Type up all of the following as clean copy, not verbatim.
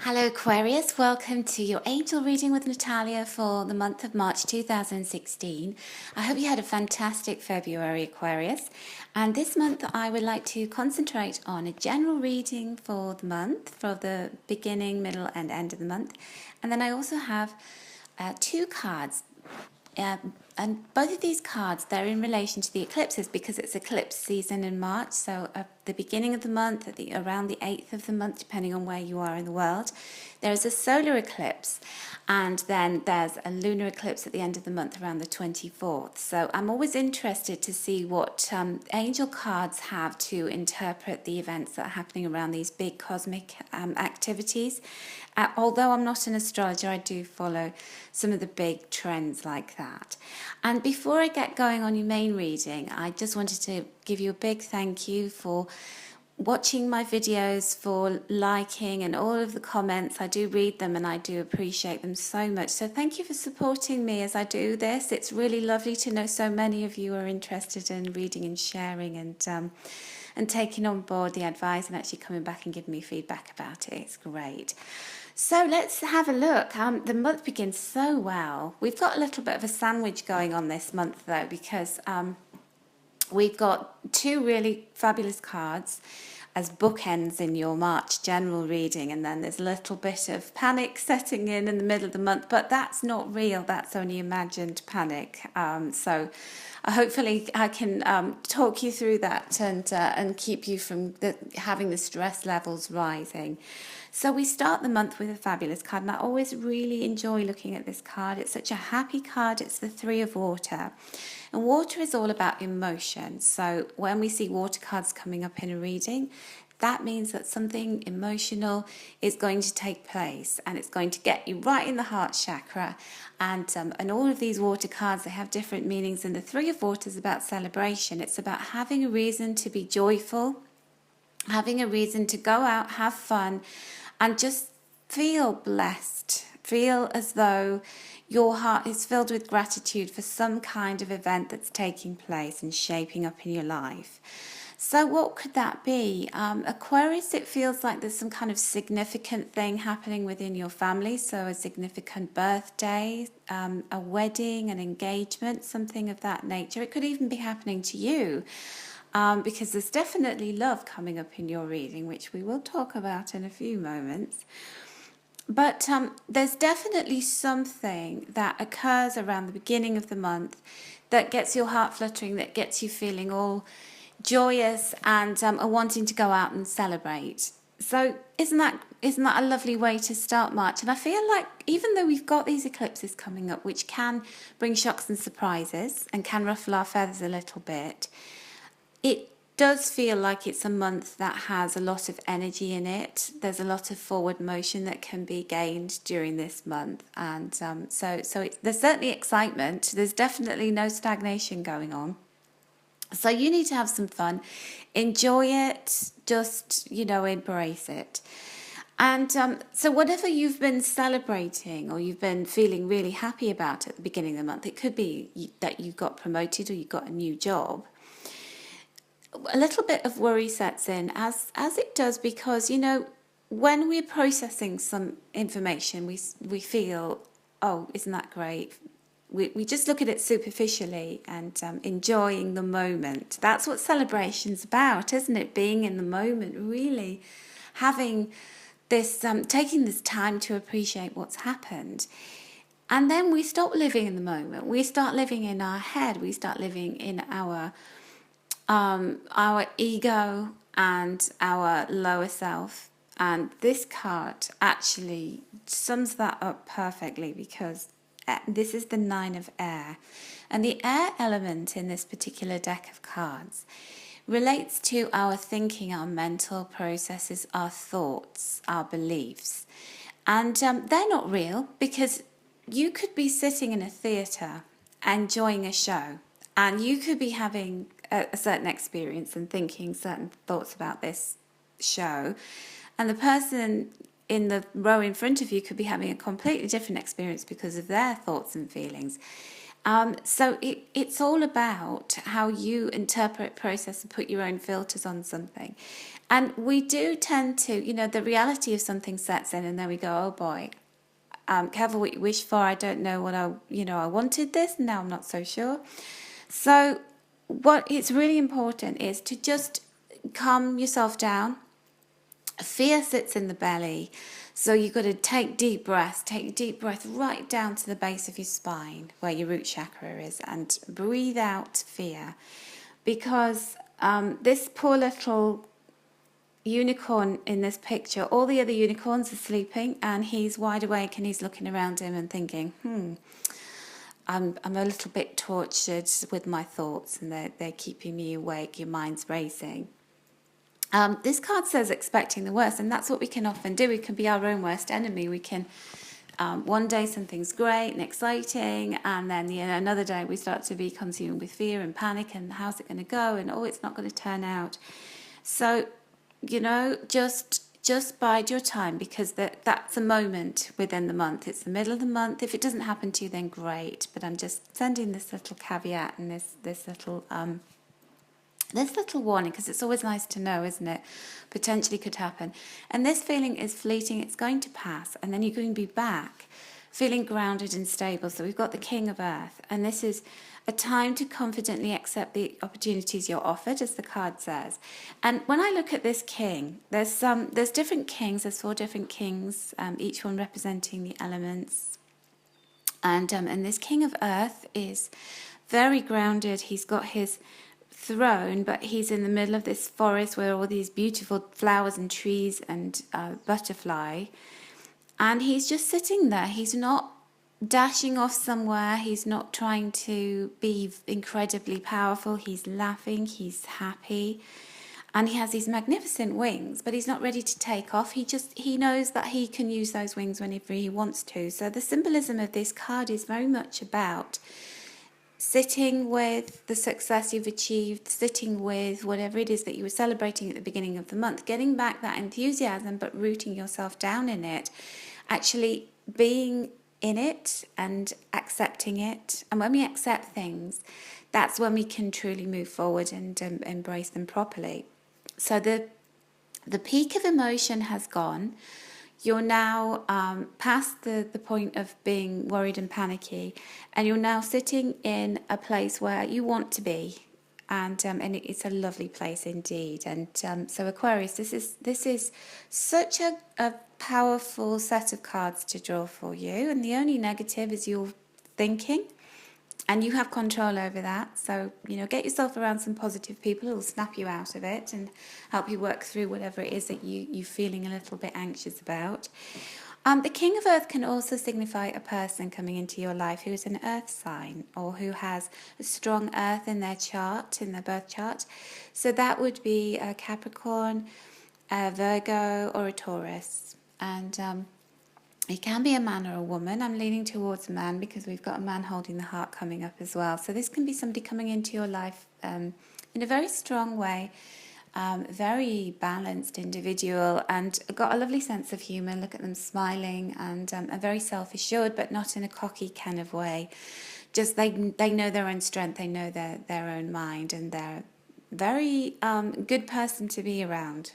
Hello Aquarius, welcome to your angel reading with Natalia for the month of March 2016. I hope you had a fantastic February, Aquarius. And this month I would like to concentrate on a general reading for the month, for the beginning, middle and end of the month. And then I also have two cards. And both of these cards, they're in relation to the eclipses because it's eclipse season in March. So at the beginning of the month, around the 8th of the month, depending on where you are in the world, there is a solar eclipse. And then there's a lunar eclipse at the end of the month around the 24th. So I'm always interested to see what angel cards have to interpret the events that are happening around these big cosmic activities. Although I'm not an astrologer, I do follow some of the big trends like that. And before I get going on your main reading, I just wanted to give you a big thank you for watching my videos, for liking and all of the comments. I do read them and I do appreciate them so much. So thank you for supporting me as I do this. It's really lovely to know so many of you are interested in reading and sharing and taking on board the advice and actually coming back and giving me feedback about it. It's great. So let's have a look. The month begins so well. We've got a little bit of a sandwich going on this month though, because we've got two really fabulous cards as bookends in your March general reading, and then there's a little bit of panic setting in the middle of the month, but that's not real, that's only imagined panic. So hopefully I can talk you through that and keep you from having the stress levels rising. So we start the month with a fabulous card, and I always really enjoy looking at this card. It's such a happy card. It's the Three of Water. And water is all about emotion. So when we see water cards coming up in a reading, that means that something emotional is going to take place, and it's going to get you right in the heart chakra. And all of these water cards, they have different meanings. And the Three of Water is about celebration. It's about having a reason to be joyful, having a reason to go out, have fun, and just feel blessed. Feel as though your heart is filled with gratitude for some kind of event that's taking place and shaping up in your life. So what could that be? Aquarius, it feels like there's some kind of significant thing happening within your family. So a significant birthday, a wedding, an engagement, something of that nature. It could even be happening to you. Because there's definitely love coming up in your reading, which we will talk about in a few moments. But there's definitely something that occurs around the beginning of the month that gets your heart fluttering, that gets you feeling all joyous and wanting to go out and celebrate. So isn't that a lovely way to start March? And I feel like even though we've got these eclipses coming up, which can bring shocks and surprises and can ruffle our feathers a little bit, it does feel like it's a month that has a lot of energy in it. There's a lot of forward motion that can be gained during this month. And so there's certainly excitement. There's definitely no stagnation going on. So you need to have some fun. Enjoy it. Just, embrace it. And so whatever you've been celebrating or you've been feeling really happy about at the beginning of the month, it could be that you got promoted or you got a new job. A little bit of worry sets in as it does because, when we're processing some information, we feel, oh, isn't that great? We just look at it superficially and enjoying the moment. That's what celebration's about, isn't it? Being in the moment, really having this, taking this time to appreciate what's happened. And then we stop living in the moment. We start living in our head. We start living in our ego and our lower self. And this card actually sums that up perfectly because this is the Nine of Air. And the air element in this particular deck of cards relates to our thinking, our mental processes, our thoughts, our beliefs. And they're not real because you could be sitting in a theatre enjoying a show and you could be having a certain experience and thinking certain thoughts about this show, and the person in the row in front of you could be having a completely different experience because of their thoughts and feelings. So it's all about how you interpret, process, and put your own filters on something. And we do tend to, the reality of something sets in, and then we go, oh boy, careful what you wish for. I don't know what I wanted this, and now I'm not so sure. So what it's really important is to just calm yourself down. Fear sits in the belly. So you've got to take deep breaths. Take a deep breath right down to the base of your spine where your root chakra is, and breathe out fear. Because this poor little unicorn in this picture, all the other unicorns are sleeping and he's wide awake and he's looking around him and thinking, I'm a little bit tortured with my thoughts, and they're keeping me awake. Your mind's racing. This card says expecting the worst, and that's what we can often do. We can be our own worst enemy. We can, one day something's great and exciting, and then another day we start to be consumed with fear and panic, and how's it going to go, and it's not going to turn out. So, just bide your time, because that's a moment within the month. It's the middle of the month. If it doesn't happen to you, then great. But I'm just sending this little caveat and this little warning, because it's always nice to know, isn't it? Potentially could happen. And this feeling is fleeting. It's going to pass, and then you're going to be back feeling grounded and stable. So we've got the King of Earth, and this is a time to confidently accept the opportunities you're offered, as the card says. And when I look at this king, there's different kings. There's 4 different kings, each one representing the elements. And this King of Earth is very grounded. He's got his throne, but he's in the middle of this forest where all these beautiful flowers and trees and butterfly. And he's just sitting there. He's not dashing off somewhere. He's not trying to be incredibly powerful. He's laughing. He's happy. And he has these magnificent wings, but he's not ready to take off. He knows that he can use those wings whenever he wants to. So the symbolism of this card is very much about sitting with the success you've achieved, sitting with whatever it is that you were celebrating at the beginning of the month, getting back that enthusiasm, but rooting yourself down in it, actually being in it and accepting it. And when we accept things, that's when we can truly move forward and embrace them properly. So the peak of emotion has gone. You're now past the point of being worried and panicky, and you're now sitting in a place where you want to be, and it's a lovely place indeed. And so Aquarius, this is such a powerful set of cards to draw for you, and the only negative is your thinking. And you have control over that. So, get yourself around some positive people who will snap you out of it and help you work through whatever it is that you're feeling a little bit anxious about. The King of Earth can also signify a person coming into your life who is an earth sign, or who has a strong earth in their chart, in their birth chart. So that would be a Capricorn, a Virgo, or a Taurus. And it can be a man or a woman. I'm leaning towards a man because we've got a man holding the heart coming up as well. So this can be somebody coming into your life in a very strong way, very balanced individual, and got a lovely sense of humour. Look at them smiling, and are very self-assured, but not in a cocky kind of way. Just they know their own strength, they know their own mind, and they're a very good person to be around.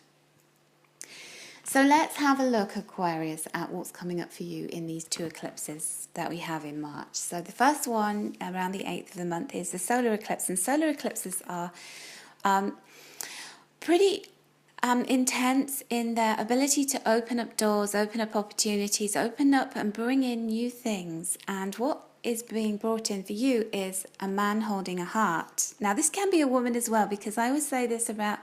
So let's have a look, Aquarius, at what's coming up for you in these 2 eclipses that we have in March. So the first one around the 8th of the month is the solar eclipse, and solar eclipses are pretty intense in their ability to open up doors, open up opportunities, open up and bring in new things. And what is being brought in for you is a man holding a heart. Now, this can be a woman as well, because I always say this about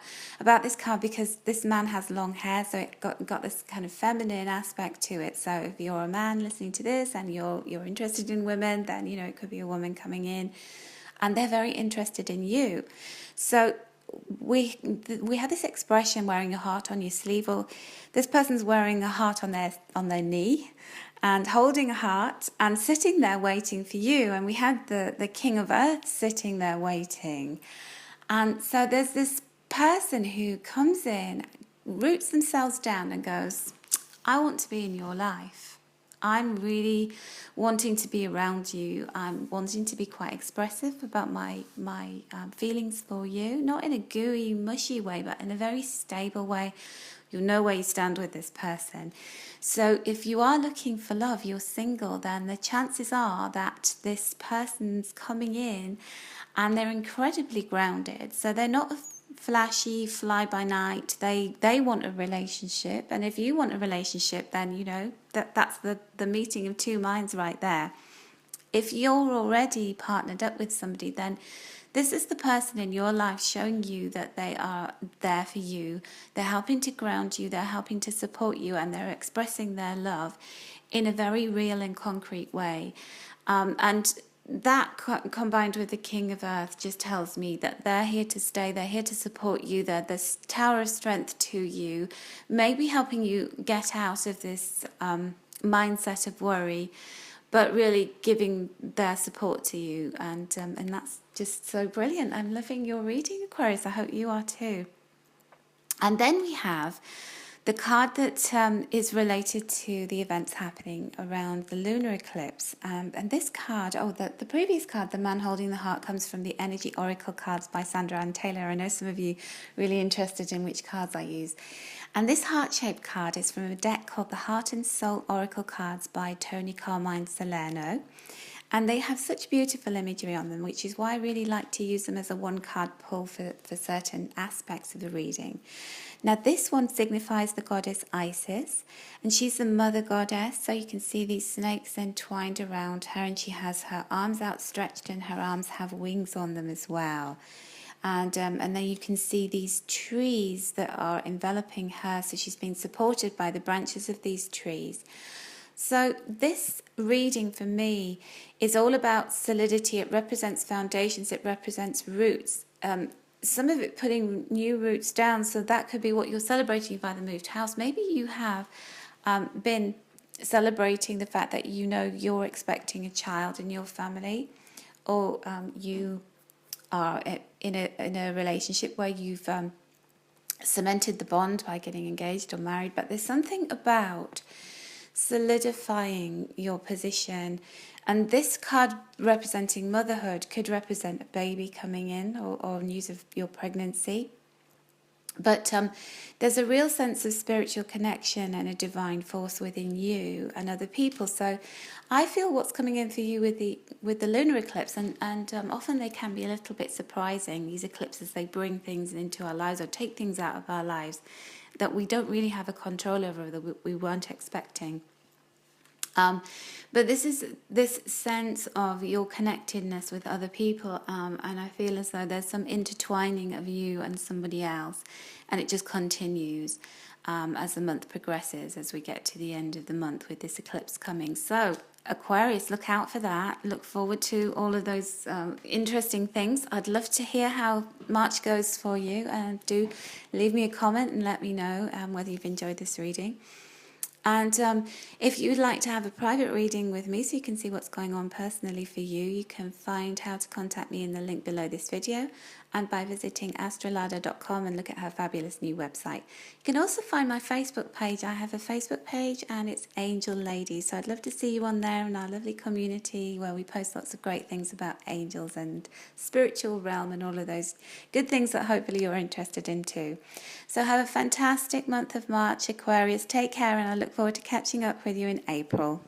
this card, because this man has long hair, so it got this kind of feminine aspect to it. So if you're a man listening to this and you're interested in women, then it could be a woman coming in, and they're very interested in you. So we have this expression, wearing a heart on your sleeve. Well, this person's wearing a heart on their knee and holding a heart and sitting there waiting for you. And we had the King of Earth sitting there waiting. And so there's this person who comes in, roots themselves down and goes, I want to be in your life. I'm really wanting to be around you. I'm wanting to be quite expressive about my feelings for you, not in a gooey, mushy way, but in a very stable way. You'll know where you stand with this person. So if you are looking for love, you're single, then the chances are that this person's coming in and they're incredibly grounded. So they're not flashy, fly by night. They want a relationship. And if you want a relationship, then you know that's the meeting of two minds right there. If you're already partnered up with somebody, then this is the person in your life showing you that they are there for you. They're helping to ground you, they're helping to support you, and they're expressing their love in a very real and concrete way. And that combined with the King of Earth just tells me that they're here to stay, they're here to support you, they're this tower of strength to you, maybe helping you get out of this mindset of worry, but really giving their support to you, and that's just so brilliant. I'm loving your reading, Aquarius. I hope you are too. And then we have the card that is related to the events happening around the lunar eclipse. And this card, the previous card, the Man Holding the Heart, comes from the Energy Oracle cards by Sandra Ann Taylor. I know some of you are really interested in which cards I use. And this heart-shaped card is from a deck called the Heart and Soul Oracle cards by Tony Carmine Salerno. And they have such beautiful imagery on them, which is why I really like to use them as a one-card pull for certain aspects of the reading. Now, this one signifies the goddess Isis, and she's the mother goddess, so you can see these snakes entwined around her, and she has her arms outstretched, and her arms have wings on them as well. And then you can see these trees that are enveloping her, so she's being supported by the branches of these trees. So this reading for me is all about solidity. It represents foundations, it represents roots. Some of it putting new roots down, so that could be what you're celebrating by the moved house. Maybe you have been celebrating the fact that you know you're expecting a child in your family, or you are in a relationship where you've cemented the bond by getting engaged or married. But there's something about solidifying your position, and this card representing motherhood could represent a baby coming in, or news of your pregnancy. But there's a real sense of spiritual connection and a divine force within you and other people. So I feel what's coming in for you with the lunar eclipse, and often they can be a little bit surprising. These eclipses, they bring things into our lives or take things out of our lives that we don't really have a control over, that we weren't expecting. But this is this sense of your connectedness with other people, and I feel as though there's some intertwining of you and somebody else, and it just continues as the month progresses, as we get to the end of the month with this eclipse coming. So Aquarius, look out for that. Look forward to all of those interesting things. I'd love to hear how March goes for you, and do leave me a comment and let me know whether you've enjoyed this reading. And if you'd like to have a private reading with me so you can see what's going on personally for you, you can find how to contact me in the link below this video, and by visiting astrolada.com and look at her fabulous new website. You can also find my Facebook page. I have a Facebook page and it's Angel Ladies. So I'd love to see you on there in our lovely community where we post lots of great things about angels and spiritual realm and all of those good things that hopefully you're interested in too. So have a fantastic month of March, Aquarius. Take care, and I look forward to catching up with you in April.